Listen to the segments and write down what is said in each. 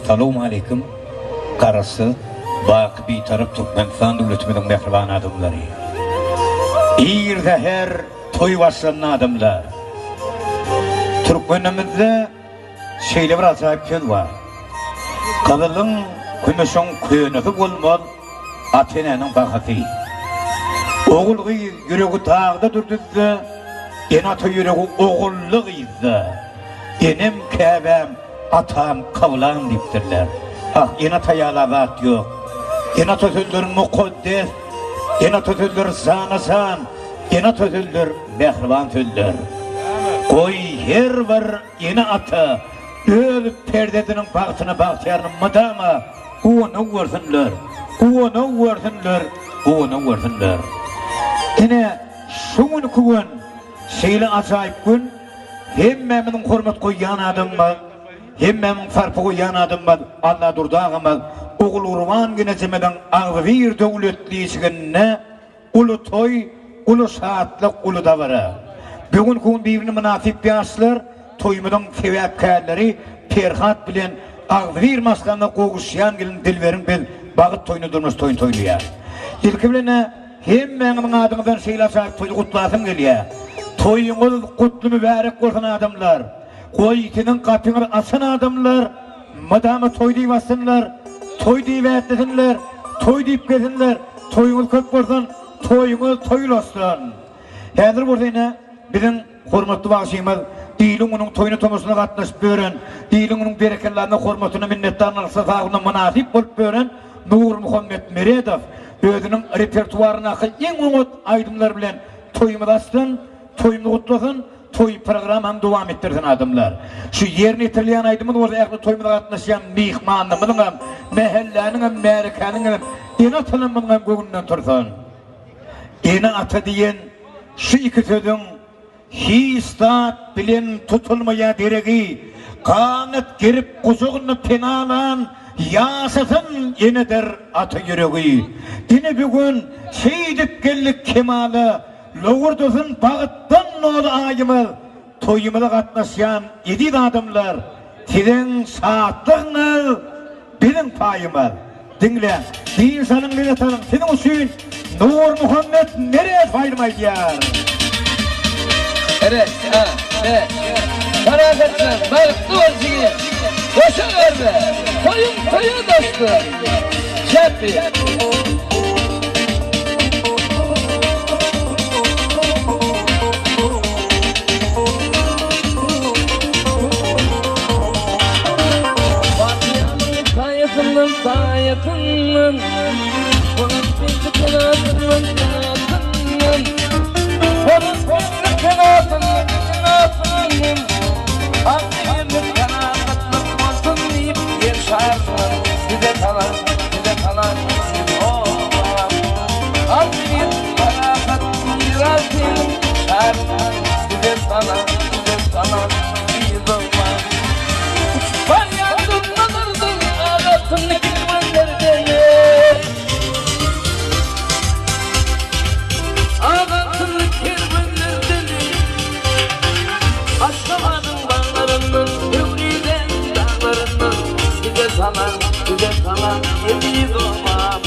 Assalamu alaikum. Karası, bak bir taraf Türkmenistan devletinin mehriban adamları. İyirde her toy başlanan adamlar. Türkmenimizde şeyle bir acayip söz var. Kadının kümüşün köyünüzü bulmalı, Atina'nın bakatı. Oğul yüreği dağda durduzdu, enatı yüreği oğulluk izdi. Enem kebem, atam kavlan diptirler. Ah, enata yalavat yok. Enata sözler mukaddes, enata sözler sanasan, enata sözler mehriban sözler. Koy her bir enata, öz perdedinin baktığına baktığının madama, onu görsünler, onu görsünler, onu görsünler. Yine şunun kuvun, şeyli acayip gün, hemmemin hürmet koyyan adam var, hemmemin farpı koyyan adam var, Allah durdağım var, oğul urman günecemeden ağvir devletliyişine, ulu toy, ulu saatlik, ulu davara. Bugün kun birbirine münasip yaşlar, toymadan fevakkalleri, perhat bilen, ağvir maskanına koğuşyan gelin dilverin bil, bağıt toyunu durmuş toyun toyluya. İlki bilene, hemmenin adımdan şeyle sahip toyu kutlasım geliyor. Toyunuz kutlu mübarek olsun adamlar. Koy itinin kapını asın adamlar. Madama toy deyip asınlar. Toy deyip etlesinler. Toy deyip gezinler. Toyunuz kök olsun. Toyunuz toyul olsun. Hazır burada yine bizim hürmetli bağışıyımız Dilin onun toyunu tomusuna katlaşıp bören, dilin onun berekellerine, hürmetine, minnettarına, sağlığına münasip olup bören Nur Muhammed Meredov özünün repertuarına en umut aydımlar bilen toyumu astın, toyumu kutlasın, toy programını devam ettirsin adamlar. Şu yerini itirleyen aydımın orada ayaklı toyumuna katlaşan mihmanımının, mehellenin, merikenin, ena tanımının göğünden tursun. Ena ata diyen şu iki sözün histat bilen tutulmaya deregi, kanıt girip kuzuğunu penalan, yasasın yine der atı yüreği. Yine bugün şeydik gellik kemalı, loğurduzun bağıttan oğlu ayımı, toyumuna katlaşan edid adamlar, sizin saatliğini bilin payımı. Dinle, bir insanın milletanın, senin için Nur Muhammed nereye faydamaydı yar? Evet, evet. Merak etme, balıklı olsun. Boşa verme, toyun dostum. Şefi. Fatiha'nın kayıtının dayatının, bunun bir kınatının kınatının, bunun bir kınatının kınatının, Akdeniz kanatının olsun deyip yaşarsın. Size kalan, siz oğlan. Akdeniz kanatının yaşarsın. Size kalan, biz oğlan. Faryadın nazırdın, ağlatın girmenlerde. Ağlatın girmenlerde. Aşkamadın bağlarının, Hürriyeden dağlarının, size kalan yediği doğmam.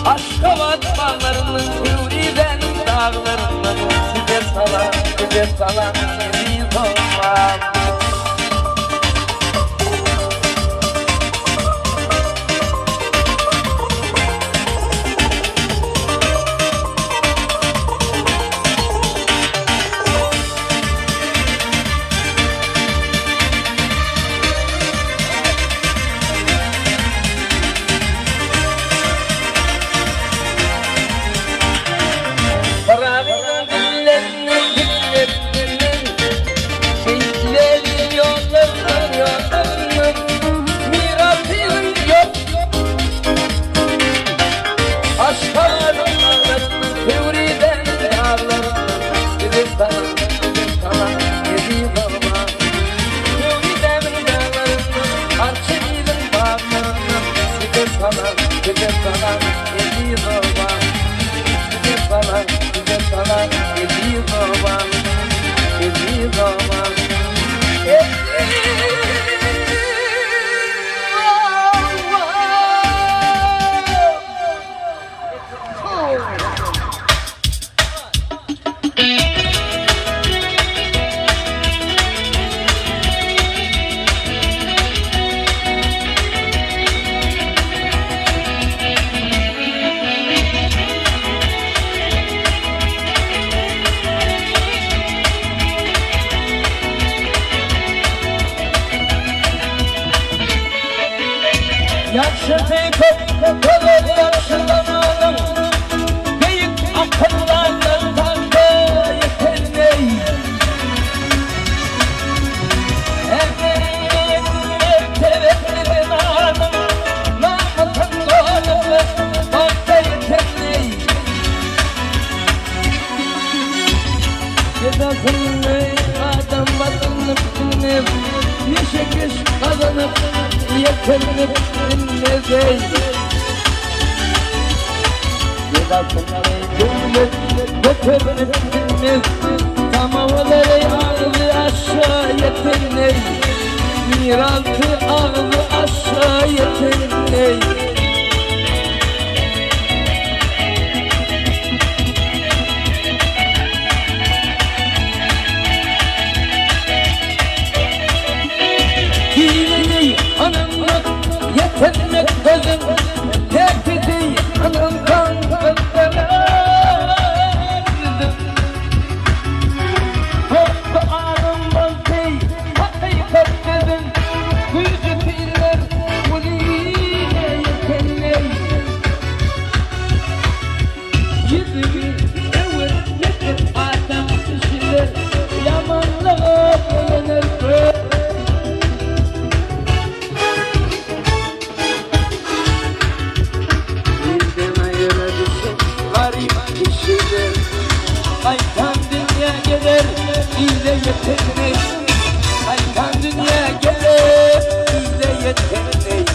Aşkamat bağlarının, Hürriyeden dağlarının, size kalan yediği doğmam. Yakşı teypek kalır yakşılamanın büyük akıllardan tahtı yeterley. Erteveklerin anım namıkın doğru tahta yeterley. Yedasın adam batınıp dinlep yeşekiş kazanıp yeterlip dinlezey. Yedasın dinlep yeterlip dinlez tamavaları ağzı aşağı yeterley. Miraltı ağzı aşağı yeterley. Anamlık yetenmek gözüm Hepsi anam kan gözlerim Hoppa anam baltey hakikat dedim Gücü piller uliye yetenley Yüzümü evet yeter adam kişiler Yamanlığa beğenir Aykan dünya gelir, ile yetenmek Aykan dünya gelir, ile yetenmek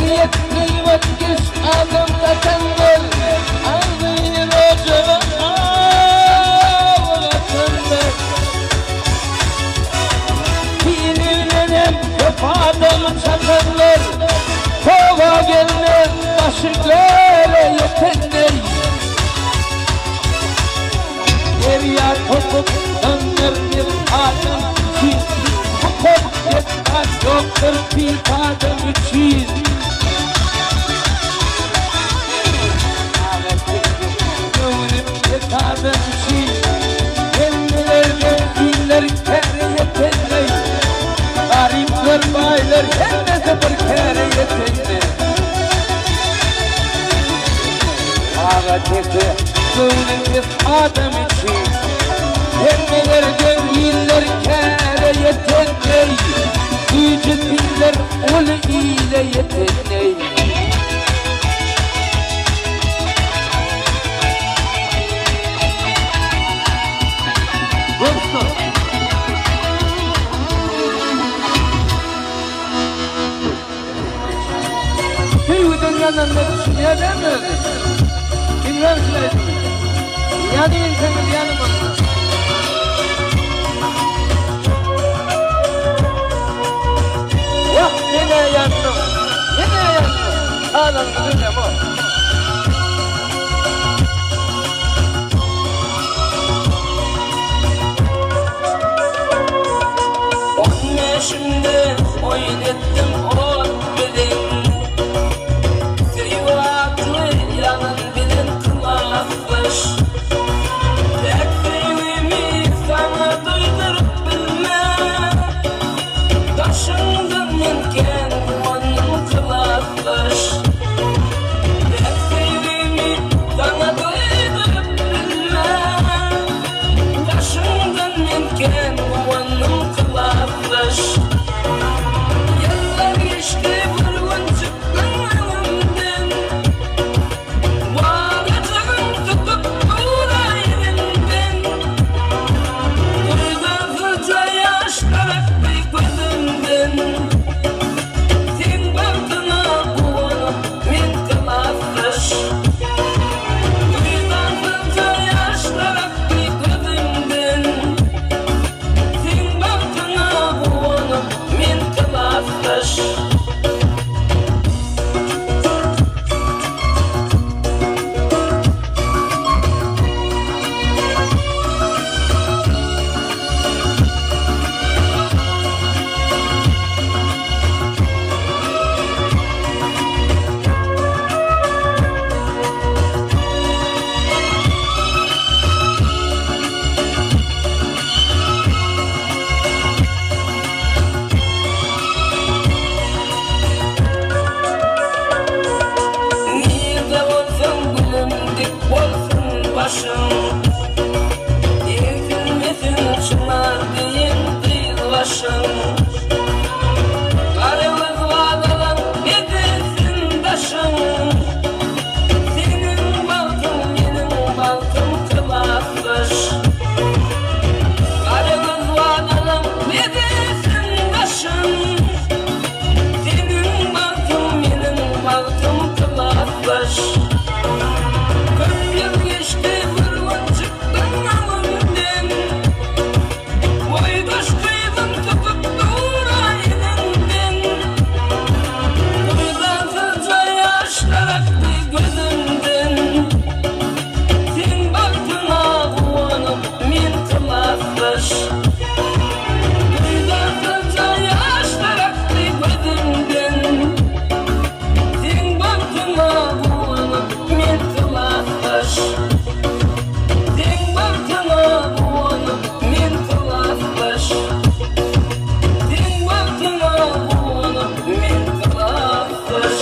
Niyetli vakit adımla tandır Ağzıyı rocama ağlatındır Fiilivlerim hep adamı çakırlar Kova gelir başı göre yetenler Derya topup döndür bir adam için Bu kop yetmez yoktur bir adam için Kadın için Kendiler geldiler kere yetenler Garipler baylar kendisi bir kere yetenler Ağabeyde böyle bir adam için Kendiler geldiler kere yetenler Gücü piller ol ile yetenler Dünyanın ne düşünüyor mi? Bilmem ki. Yani insanın yanıma. Ya yine yandım. Yine yandım. Ağlam kızım o. Şimdi oyun ettim o bilin Seyvatlı yanın bilin kılafmış Tekliğimi sana duydurup bilmem Taşından minken onun kılafmış Tekliğimi sana duydurup bilmem Taşından minken onun kılafmış başım Ekilmesin çınar deyin değil başım Karımız vadalan edesin taşım Senin baltın benim baltım kılakmış Karımız vadalan edesin taşım Senin baltın benim baltım kılakmış 40 yıl geçti vurgun çıktın alımden Boydaş kıydın tutup doğra elinden Duydansızca yaşlar aktı gözümden Sen baktına uyanıp men kılakmış Duydansızca yaşlar aktı gözümden Sen baktına uyanıp men kılakmış Sen baktına uyanıp men kılakmış Sen baktına uyanıp men kılakmış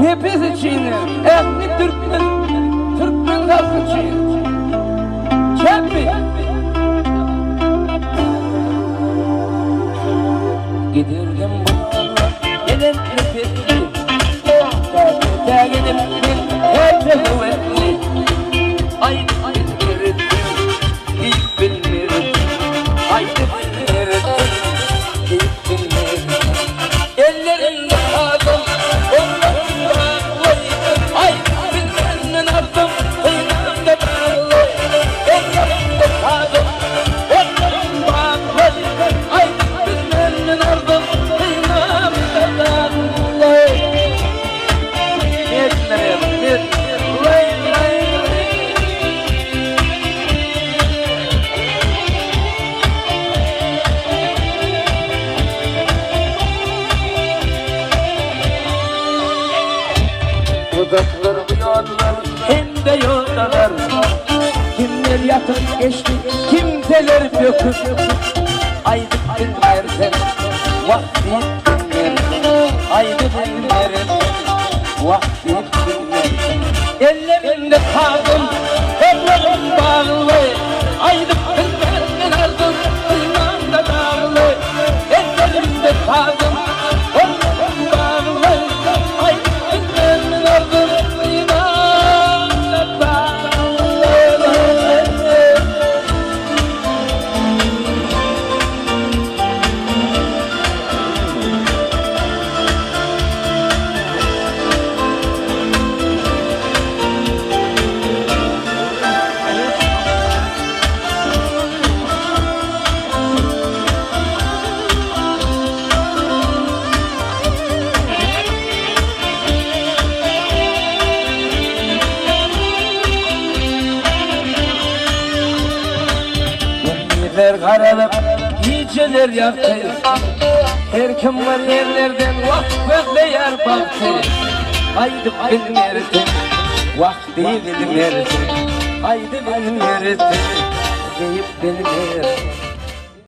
Nefes için, ehli Türkmen halkı için Çembi Gidirdim bu Allah, gelen nefesli Gidim hep de kuvvetli Haydi bilmedim, hiç bilmedim Haydi bilmedim, hiç bilmedim Ellerimde kaldım, onların bağlı Haydi bilmenin adım, kıynağımda bağlı Ellerimde kaldım, onların bağlı Haydi bilmenin adım, kıynağımda bağlı Uzaklar bu yollar hem de yoldalar Kimler yatıp geçti kimseler döküp Haydi bilmersen vakti bilmersen Haydi bilmersen vakti bilmersen Ellerimde kaldım kollarım bağlı Haydi bilmersen aldım kıymamda bağlı Ellerimde kaldım kollarım bağlı Haydi bilmersen aldım kıymamda bağlı Gönüller karalıp iyiceler yaktı Her kim var yerlerden vakfızla yer baktı Haydi bilmersin vakti bilmersin Haydi bilmersin deyip bilmersin